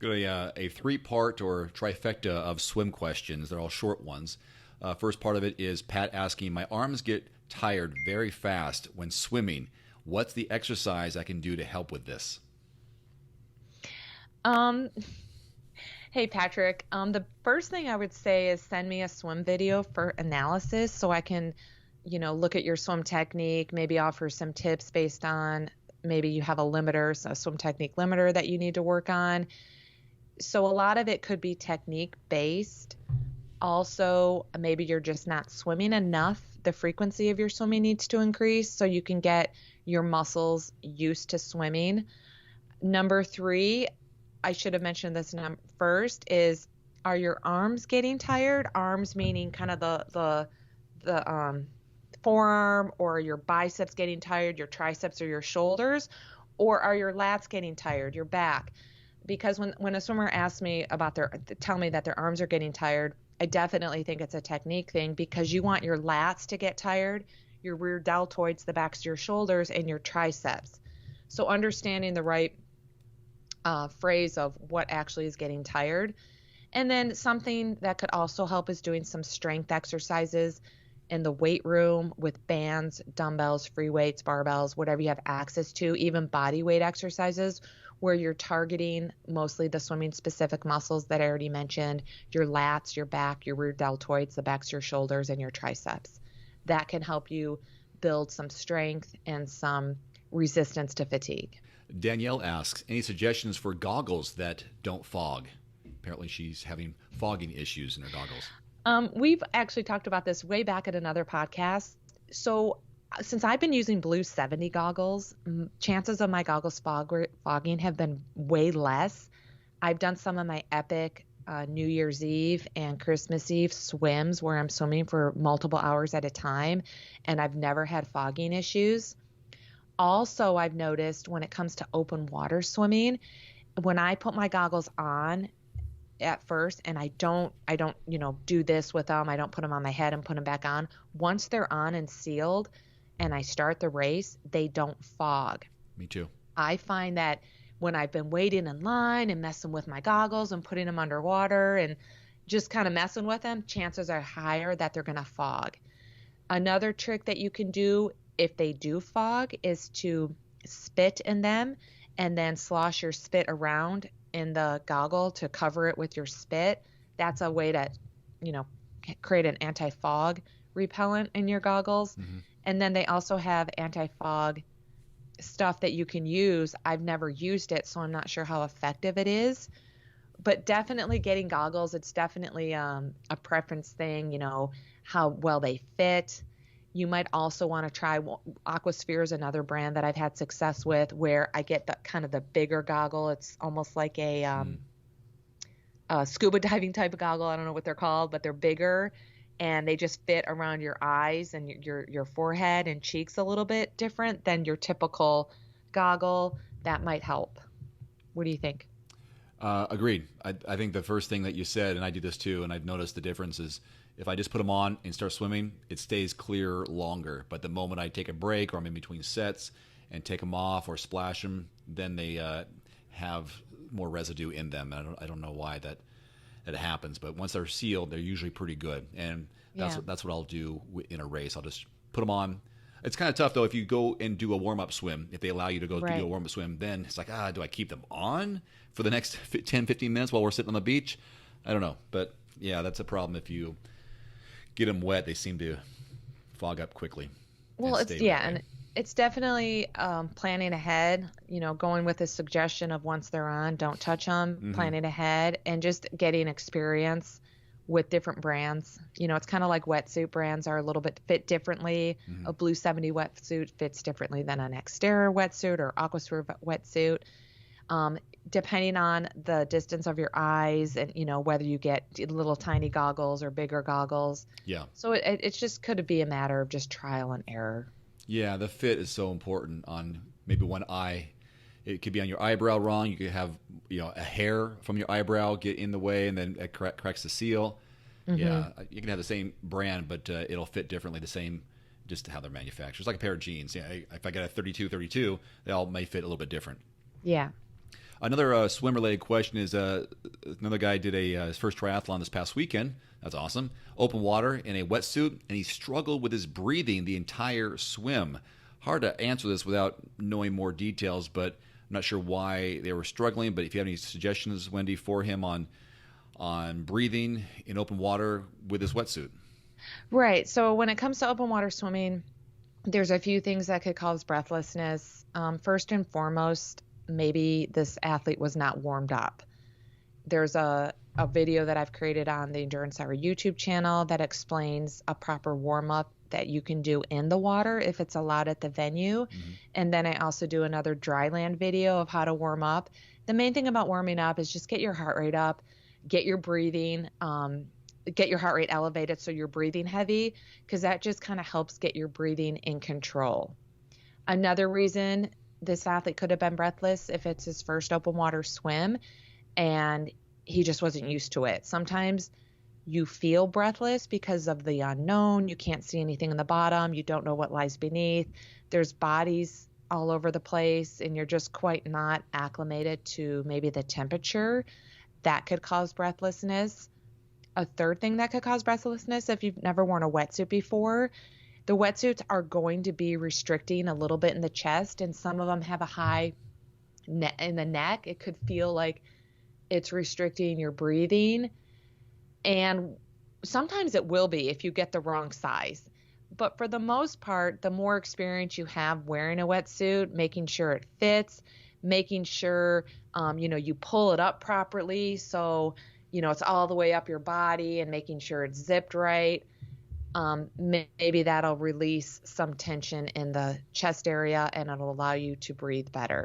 Got a three-part or trifecta of swim questions. They're all short ones. First part of it is Pat asking, my arms get tired very fast when swimming. What's the exercise I can do to help with this? Um, Hey Patrick, the first thing I would say is send me a swim video for analysis so I can, look at your swim technique, maybe offer some tips based on maybe you have a limiter, so a swim technique limiter that you need to work on. So a lot of it could be technique based. Also, maybe you're just not swimming enough. The frequency of your swimming needs to increase so you can get your muscles used to swimming. Number three, I should have mentioned this first, is are your arms getting tired? Arms meaning kind of the forearm, or your biceps getting tired, your triceps or your shoulders, or are your lats getting tired, your back? Because when a swimmer asks me about tell me that their arms are getting tired, I definitely think it's a technique thing, because you want your lats to get tired, your rear deltoids, the backs of your shoulders, and your triceps. So understanding the right phrase of what actually is getting tired. And then something that could also help is doing some strength exercises in the weight room with bands, dumbbells, free weights, barbells, whatever you have access to, even body weight exercises where you're targeting mostly the swimming specific muscles that I already mentioned, your lats, your back, your rear deltoids, the backs of your shoulders, and your triceps. That can help you build some strength and some resistance to fatigue. Danielle asks, any suggestions for goggles that don't fog? Apparently she's having fogging issues in her goggles. We've actually talked about this way back at another podcast. So since I've been using Blue 70 goggles, chances of my goggles fogging have been way less. I've done some of my epic New Year's Eve and Christmas Eve swims where I'm swimming for multiple hours at a time, and I've never had fogging issues. Also, I've noticed when it comes to open water swimming, when I put my goggles on at first and I don't, do this with them, I don't put them on my head and put them back on. Once they're on and sealed and I start the race, they don't fog. Me too. I find that when I've been waiting in line and messing with my goggles and putting them underwater and just kind of messing with them, chances are higher that they're going to fog. Another trick that you can do if they do fog is to spit in them and then slosh your spit around in the goggle to cover it with your spit. That's a way to, create an anti-fog repellent in your goggles. Mm-hmm. And then they also have anti-fog stuff that you can use. I've never used it, so I'm not sure how effective it is. But definitely getting goggles, it's definitely a preference thing, how well they fit. You might also want to try Aquasphere is another brand that I've had success with, where I get the kind of the bigger goggle. It's almost like a scuba diving type of goggle. I don't know what they're called, but they're bigger and they just fit around your eyes and your forehead and cheeks a little bit different than your typical goggle. That might help. What do you think? Agreed. I think the first thing that you said, and I do this too, and I've noticed the difference is if I just put them on and start swimming, it stays clear longer. But the moment I take a break or I'm in between sets and take them off or splash them, then they have more residue in them. I don't know why that happens, but once they're sealed, they're usually pretty good. And that's what I'll do in a race. I'll just put them on. It's kind of tough, though, if you go and do a warm-up swim. If they allow you to go do a warm-up swim, then it's like, do I keep them on for the next 10, 15 minutes while we're sitting on the beach? I don't know. But, yeah, that's a problem. If you get them wet, they seem to fog up quickly. Well, and it's definitely planning ahead, going with a suggestion of once they're on, don't touch them, mm-hmm. planning ahead, and just getting experience with different brands. It's kind of like wetsuit brands are a little bit fit differently. Mm-hmm. A Blue 70 wetsuit fits differently than an Xterra wetsuit or Aquasphere wetsuit. Depending on the distance of your eyes and, whether you get little tiny goggles or bigger goggles. Yeah. So it's just could be a matter of just trial and error. Yeah, the fit is so important on maybe one eye. It could be on your eyebrow wrong. You could have, a hair from your eyebrow get in the way and then it cracks the seal. Mm-hmm. Yeah, you can have the same brand, but it'll fit differently, the same, just how they're manufactured. It's like a pair of jeans. Yeah, if I got a 32, they all may fit a little bit different. Yeah. Another swim-related question is another guy did his first triathlon this past weekend. That's awesome. Open water in a wetsuit, and he struggled with his breathing the entire swim. Hard to answer this without knowing more details, but I'm not sure why they were struggling. But if you have any suggestions, Wendy, for him on breathing in open water with his wetsuit. Right. So when it comes to open water swimming, there's a few things that could cause breathlessness. First and foremost, maybe this athlete was not warmed up. There's a video that I've created on the Endurance Hour YouTube channel that explains a proper warm up that you can do in the water if it's allowed at the venue. Mm-hmm. And then I also do another dry land video of how to warm up. The main thing about warming up is just get your heart rate up, get your breathing, get your heart rate elevated so you're breathing heavy, because that just kind of helps get your breathing in control. Another reason this athlete could have been breathless if it's his first open water swim and he just wasn't used to it. Sometimes you feel breathless because of the unknown. You can't see anything in the bottom. You don't know what lies beneath. There's bodies all over the place and you're just quite not acclimated to maybe the temperature. That could cause breathlessness. A third thing that could cause breathlessness, if you've never worn a wetsuit before, the wetsuits are going to be restricting a little bit in the chest, and some of them have a high in the neck. It could feel like it's restricting your breathing, and sometimes it will be if you get the wrong size. But for the most part, the more experience you have wearing a wetsuit, making sure it fits, making sure you pull it up properly so it's all the way up your body, and making sure it's zipped right. Maybe that'll release some tension in the chest area and it'll allow you to breathe better.